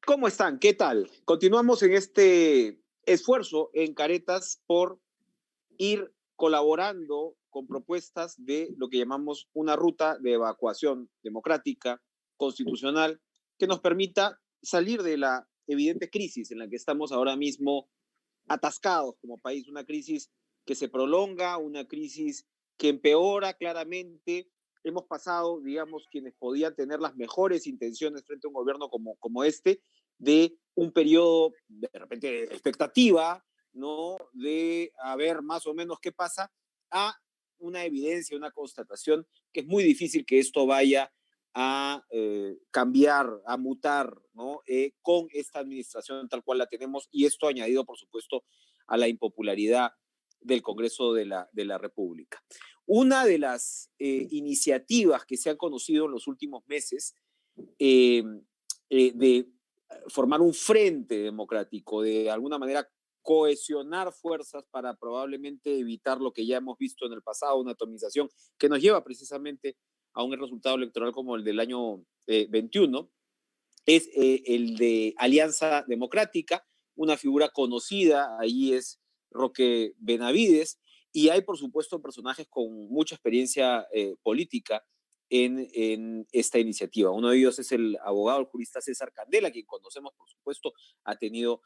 ¿Cómo están? ¿Qué tal? Continuamos en este esfuerzo en Caretas por ir colaborando con propuestas de lo que llamamos una ruta de evacuación democrática, constitucional, que nos permita salir de la evidente crisis en la que estamos ahora mismo atascados como país, una crisis que se prolonga, una crisis que empeora claramente. Hemos pasado, digamos, quienes podían tener las mejores intenciones frente a un gobierno como este, de un periodo de repente de expectativa, ¿no? De a ver más o menos qué pasa, a una evidencia, una constatación que es muy difícil que esto vaya a cambiar, a mutar, ¿no? Con esta administración tal cual la tenemos, y esto añadido, por supuesto, a la impopularidad del Congreso de la República. Una de las iniciativas que se han conocido en los últimos meses eh, de formar un frente democrático, de alguna manera cohesionar fuerzas para probablemente evitar lo que ya hemos visto en el pasado, una atomización que nos lleva precisamente a un resultado electoral como el del año 21, es el de Alianza Democrática, una figura conocida, ahí es Roque Benavides, y hay por supuesto personajes con mucha experiencia política en esta iniciativa. Uno de ellos es el abogado, el jurista César Candela, quien conocemos por supuesto, ha tenido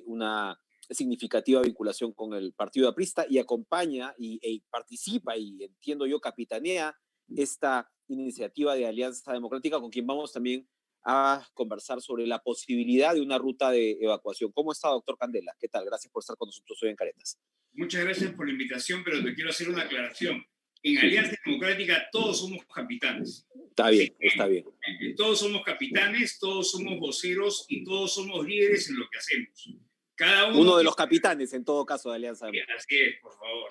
una significativa vinculación con el partido aprista y acompaña participa y entiendo yo capitanea esta iniciativa de Alianza Democrática, con quien vamos también a conversar sobre la posibilidad de una ruta de evacuación. ¿Cómo está, doctor Candela? ¿Qué tal? Gracias por estar con nosotros hoy en Caretas. Muchas gracias por la invitación, pero te quiero hacer una aclaración. En Alianza Democrática todos somos capitanes. Está bien, está bien. Todos somos capitanes, todos somos voceros y todos somos líderes en lo que hacemos. Cada uno de los capitanes, en todo caso, de Alianza Democrática. Así es, por favor.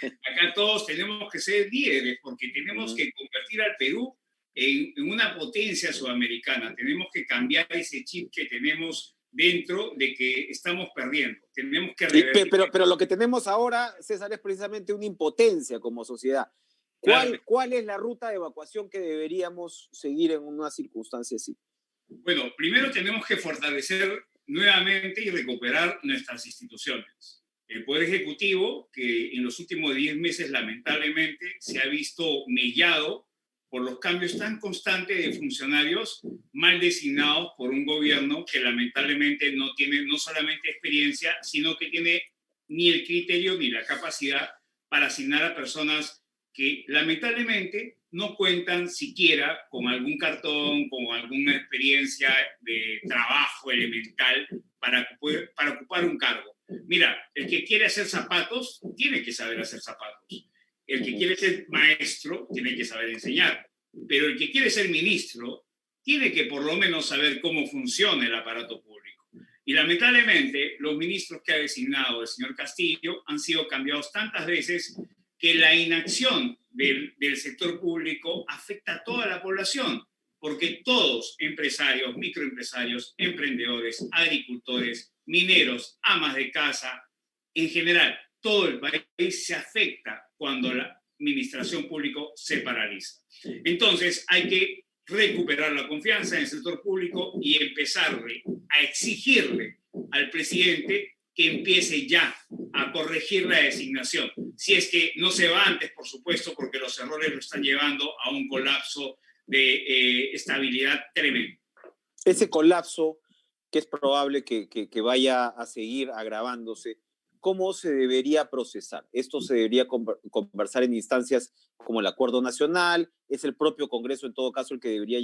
Acá todos tenemos que ser líderes porque tenemos que convertir al Perú en una potencia sudamericana. Tenemos que cambiar ese chip que tenemos dentro de que estamos perdiendo. Tenemos que revertir. Pero lo que tenemos ahora, César, es precisamente una impotencia como sociedad. ¿Cuál es la ruta de evacuación que deberíamos seguir en una circunstancia así? Bueno, primero tenemos que fortalecer nuevamente y recuperar nuestras instituciones. El Poder Ejecutivo, que en los últimos 10 meses lamentablemente se ha visto mellado por los cambios tan constantes de funcionarios mal designados por un gobierno que lamentablemente no tiene no solamente experiencia, sino que tiene ni el criterio ni la capacidad para asignar a personas que lamentablemente no cuentan siquiera con algún cartón, con alguna experiencia de trabajo elemental para ocupar un cargo. Mira, el que quiere hacer zapatos, tiene que saber hacer zapatos. El que quiere ser maestro, tiene que saber enseñar. Pero el que quiere ser ministro, tiene que por lo menos saber cómo funciona el aparato público. Y lamentablemente, los ministros que ha designado el señor Castillo han sido cambiados tantas veces que la inacción del sector público afecta a toda la población, porque todos, empresarios, microempresarios, emprendedores, agricultores, mineros, amas de casa, en general, todo el país se afecta cuando la administración pública se paraliza. Entonces, hay que recuperar la confianza en el sector público y empezarle a exigirle al presidente que empiece ya a corregir la designación. Si es que no se va antes, por supuesto, porque los errores lo están llevando a un colapso de estabilidad tremendo. Ese colapso, que es probable que vaya a seguir agravándose, ¿cómo se debería procesar? Esto se debería conversar en instancias como el Acuerdo Nacional, es el propio Congreso en todo caso el que debería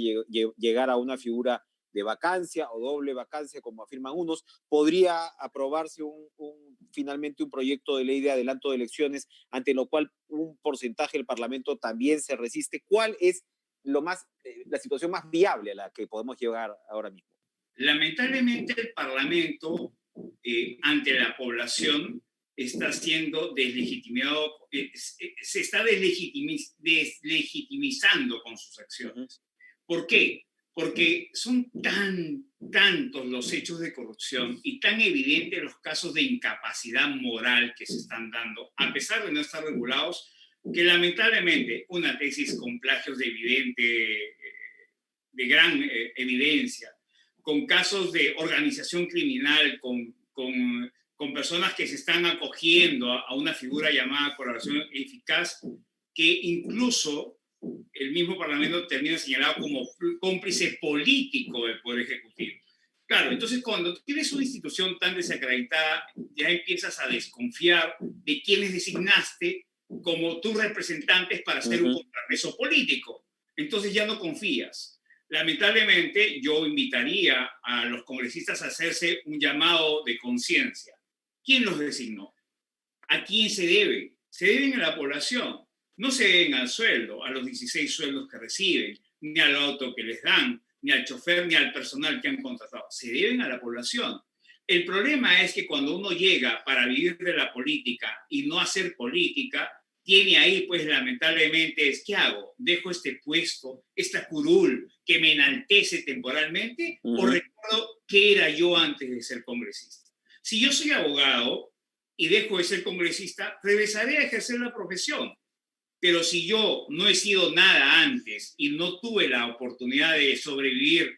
llegar a una figura de vacancia o doble vacancia, como afirman unos. Podría aprobarse finalmente un proyecto de ley de adelanto de elecciones, ante lo cual un porcentaje del Parlamento también se resiste. ¿Cuál es la situación más viable a la que podemos llegar ahora mismo? Lamentablemente el Parlamento, ante la población, está siendo deslegitimado, se está deslegitimizando con sus acciones. ¿Por qué? Porque son tantos los hechos de corrupción y tan evidentes los casos de incapacidad moral que se están dando, a pesar de no estar regulados, que lamentablemente una tesis con plagios de gran evidencia, con casos de organización criminal, con personas que se están acogiendo a una figura llamada colaboración eficaz, que incluso el mismo Parlamento termina señalado como cómplice político del Poder Ejecutivo. Claro, entonces cuando tienes una institución tan desacreditada, ya empiezas a desconfiar de quienes designaste como tus representantes para hacer un contrapeso político. Entonces ya no confías. Lamentablemente, yo invitaría a los congresistas a hacerse un llamado de conciencia. ¿Quién los designó? ¿A quién se debe? Se deben a la población. No se deben al sueldo, a los 16 sueldos que reciben, ni al auto que les dan, ni al chofer, ni al personal que han contratado. Se deben a la población. El problema es que cuando uno llega para vivir de la política y no hacer política, tiene ahí, pues lamentablemente, ¿qué hago? ¿Dejo este puesto, esta curul que me enaltece temporalmente? ¿O recuerdo qué era yo antes de ser congresista? Si yo soy abogado y dejo de ser congresista, regresaré a ejercer la profesión. Pero si yo no he sido nada antes y no tuve la oportunidad de sobrevivir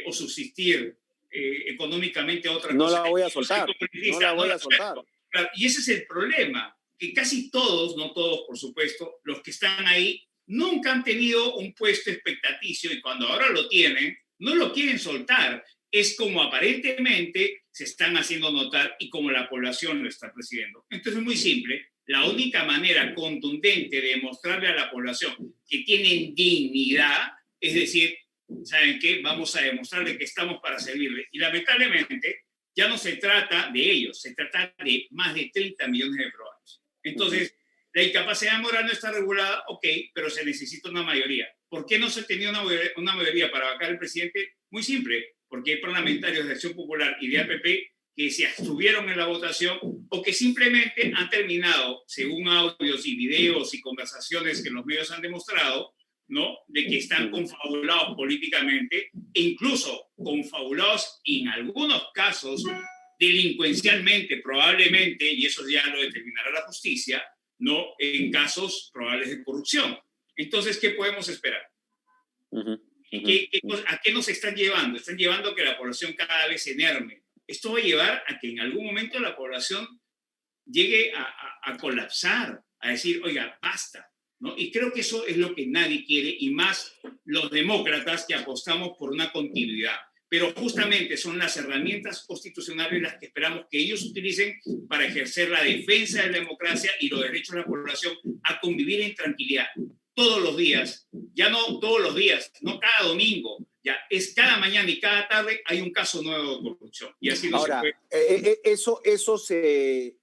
o subsistir económicamente a otra no cosa, la voy a soltar, no la voy a soltar. Claro, y ese es el problema, que casi todos, no todos por supuesto, los que están ahí, nunca han tenido un puesto expectaticio y cuando ahora lo tienen, no lo quieren soltar. Es como aparentemente se están haciendo notar y como la población lo está percibiendo. Entonces es muy simple. La única manera contundente de mostrarle a la población que tienen dignidad, es decir, ¿saben qué? Vamos a demostrarle que estamos para servirle. Y lamentablemente ya no se trata de ellos, se trata de más de 30 millones de peruanos. Entonces, la incapacidad moral no está regulada, ok, pero se necesita una mayoría. ¿Por qué no se tenía una mayoría para vacar al presidente? Muy simple, porque hay parlamentarios de Acción Popular y de APP que se abstuvieron en la votación o que simplemente han terminado, según audios y videos y conversaciones que los medios han demostrado, ¿no? De que están confabulados políticamente e incluso confabulados en algunos casos delincuencialmente, probablemente, y eso ya lo determinará la justicia, ¿no? En casos probables de corrupción. Entonces, ¿qué podemos esperar? ¿A qué nos están llevando? Están llevando a que la población cada vez se enerme. Esto va a llevar a que en algún momento la población llegue a colapsar, a decir, oiga, basta, ¿no? Y creo que eso es lo que nadie quiere, y más los demócratas que apostamos por una continuidad. Pero justamente son las herramientas constitucionales las que esperamos que ellos utilicen para ejercer la defensa de la democracia y los derechos de la población a convivir en tranquilidad. Todos los días, ya no todos los días, no cada domingo, ya es cada mañana y cada tarde hay un caso nuevo de corrupción. Y así no ahora, se puede. Eso se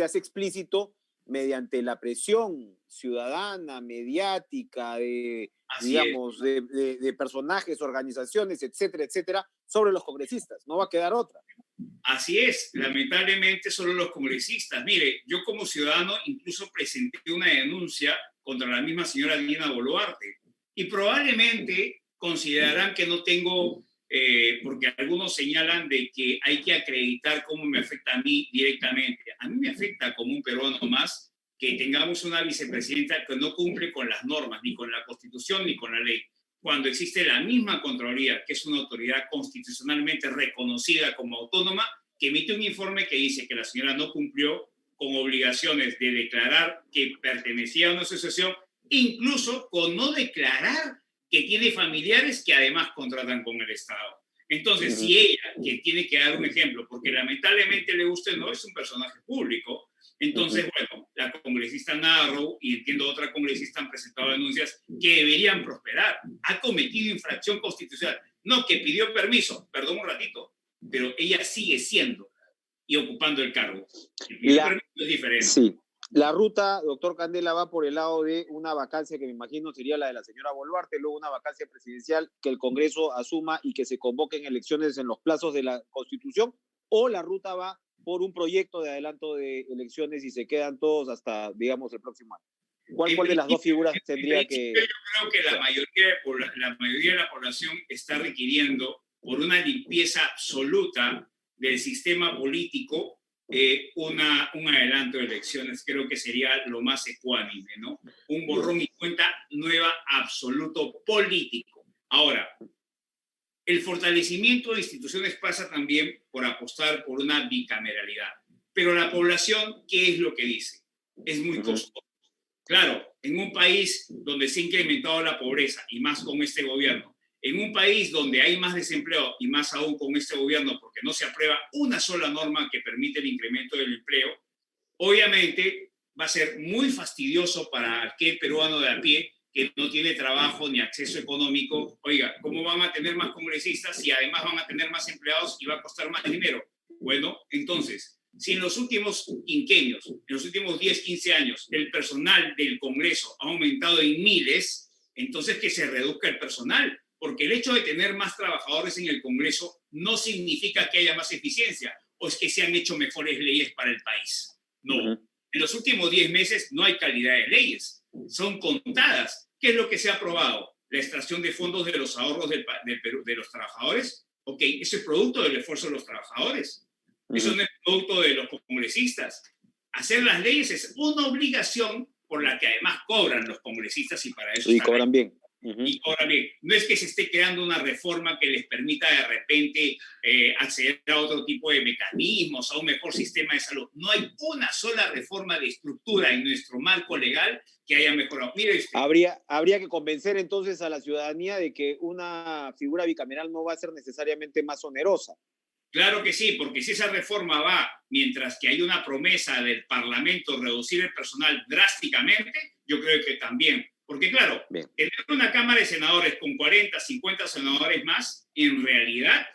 hace explícito mediante la presión ciudadana, mediática, digamos, de personajes, organizaciones, etcétera, etcétera, sobre los congresistas. No va a quedar otra. Así es, lamentablemente solo los congresistas. Mire, yo como ciudadano incluso presenté una denuncia contra la misma señora Dina Boluarte y probablemente considerarán que no tengo, porque algunos señalan de que hay que acreditar cómo me afecta a mí directamente. A mí me afecta como un peruano más que tengamos una vicepresidenta que no cumple con las normas, ni con la Constitución, ni con la ley. Cuando existe la misma Contraloría, que es una autoridad constitucionalmente reconocida como autónoma, que emite un informe que dice que la señora no cumplió con obligaciones de declarar que pertenecía a una asociación, incluso con no declarar que tiene familiares que además contratan con el Estado. Entonces, si ella, que tiene que dar un ejemplo, porque lamentablemente le guste o no, es un personaje público, entonces, bueno, la congresista Narro y entiendo otra congresista han presentado denuncias que deberían prosperar. Ha cometido infracción constitucional. No, que pidió permiso, perdón un ratito, pero ella sigue siendo y ocupando el cargo. El permiso es diferente. Sí. La ruta, doctor Candela, va por el lado de una vacancia que me imagino sería la de la señora Boluarte, luego una vacancia presidencial que el Congreso asuma y que se convoquen elecciones en los plazos de la Constitución, o la ruta va por un proyecto de adelanto de elecciones y se quedan todos hasta, digamos, el próximo año. ¿Cuál de las dos figuras tendría que...? Yo creo que la mayoría de la población está requiriendo, por una limpieza absoluta del sistema político, un adelanto de elecciones. Creo que sería lo más ecuánime, ¿no? Un borrón y cuenta nueva absoluto político. Ahora, El fortalecimiento de instituciones pasa también por apostar por una bicameralidad. Pero la población, ¿qué es lo que dice? Es muy costoso. Claro, en un país donde se ha incrementado la pobreza, y más con este gobierno, en un país donde hay más desempleo, y más aún con este gobierno, porque no se aprueba una sola norma que permite el incremento del empleo, obviamente va a ser muy fastidioso para aquel peruano de a pie que no tiene trabajo ni acceso económico. Oiga, ¿cómo van a tener más congresistas y además van a tener más empleados y va a costar más dinero? Bueno, entonces, si en los últimos quinquenios, en los últimos 10, 15 años, el personal del Congreso ha aumentado en miles, entonces que se reduzca el personal, porque el hecho de tener más trabajadores en el Congreso no significa que haya más eficiencia o es que se han hecho mejores leyes para el país. No. En los últimos 10 meses no hay calidad de leyes, son contadas. ¿Qué es lo que se ha aprobado? La extracción de fondos de los ahorros de los trabajadores. Ok, eso es producto del esfuerzo de los trabajadores. Eso no es producto de los congresistas. Hacer las leyes es una obligación por la que además cobran los congresistas y para eso y cobran bien. Y ahora bien, no es que se esté creando una reforma que les permita de repente acceder a otro tipo de mecanismos, a un mejor sistema de salud. No hay una sola reforma de estructura en nuestro marco legal que haya mejorado. Mire usted. Habría que convencer entonces a la ciudadanía de que una figura bicameral no va a ser necesariamente más onerosa. Claro que sí, porque si esa reforma va mientras que hay una promesa del Parlamento reducir el personal drásticamente, yo creo que también. Porque claro, tener una Cámara de Senadores con 40, 50 senadores más, en realidad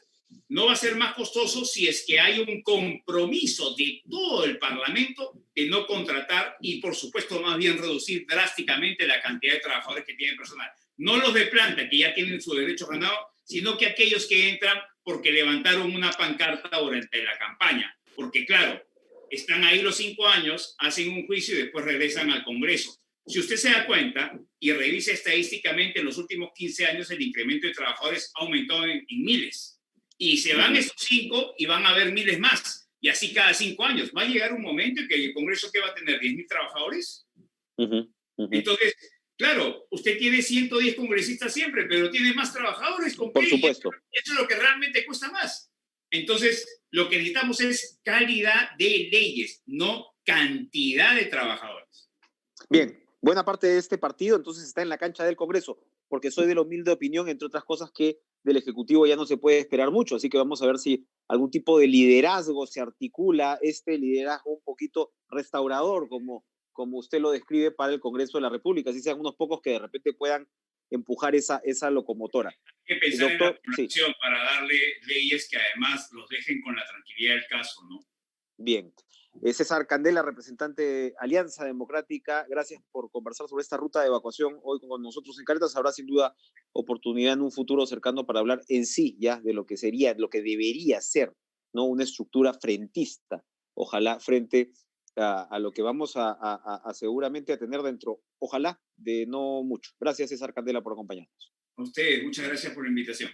no va a ser más costoso si es que hay un compromiso de todo el Parlamento de no contratar y, por supuesto, más bien reducir drásticamente la cantidad de trabajadores que tienen personal. No los de planta, que ya tienen su derecho ganado, sino que aquellos que entran porque levantaron una pancarta durante la campaña. Porque, claro, están ahí los 5 años, hacen un juicio y después regresan al Congreso. Si usted se da cuenta y revisa estadísticamente en los últimos 15 años, el incremento de trabajadores ha aumentado en miles. Y se van esos 5 y van a haber miles más. Y así cada 5 años. Va a llegar un momento en que el Congreso, ¿qué va a tener? ¿10,000 trabajadores? Entonces, claro, usted tiene 110 congresistas siempre, pero tiene más trabajadores. Por supuesto. Eso es lo que realmente cuesta más. Entonces, lo que necesitamos es calidad de leyes, no cantidad de trabajadores. Bien. Buena parte de este partido entonces está en la cancha del Congreso, porque soy de la humilde opinión, entre otras cosas, que del Ejecutivo ya no se puede esperar mucho, así que vamos a ver si algún tipo de liderazgo se articula, este liderazgo un poquito restaurador, como usted lo describe, para el Congreso de la República, así sean unos pocos que de repente puedan empujar esa locomotora. Hay que pensar en la población para darle leyes que además los dejen con la tranquilidad del caso, ¿no? Bien. César Candela, representante de Alianza Democrática, gracias por conversar sobre esta ruta de evacuación hoy con nosotros en Caretas. Habrá sin duda oportunidad en un futuro cercano para hablar en sí ya de lo que sería, lo que debería ser, ¿no? Una estructura frentista, ojalá frente a lo que vamos a seguramente a tener dentro, ojalá de no mucho. Gracias, César Candela, por acompañarnos. A ustedes, muchas gracias por la invitación.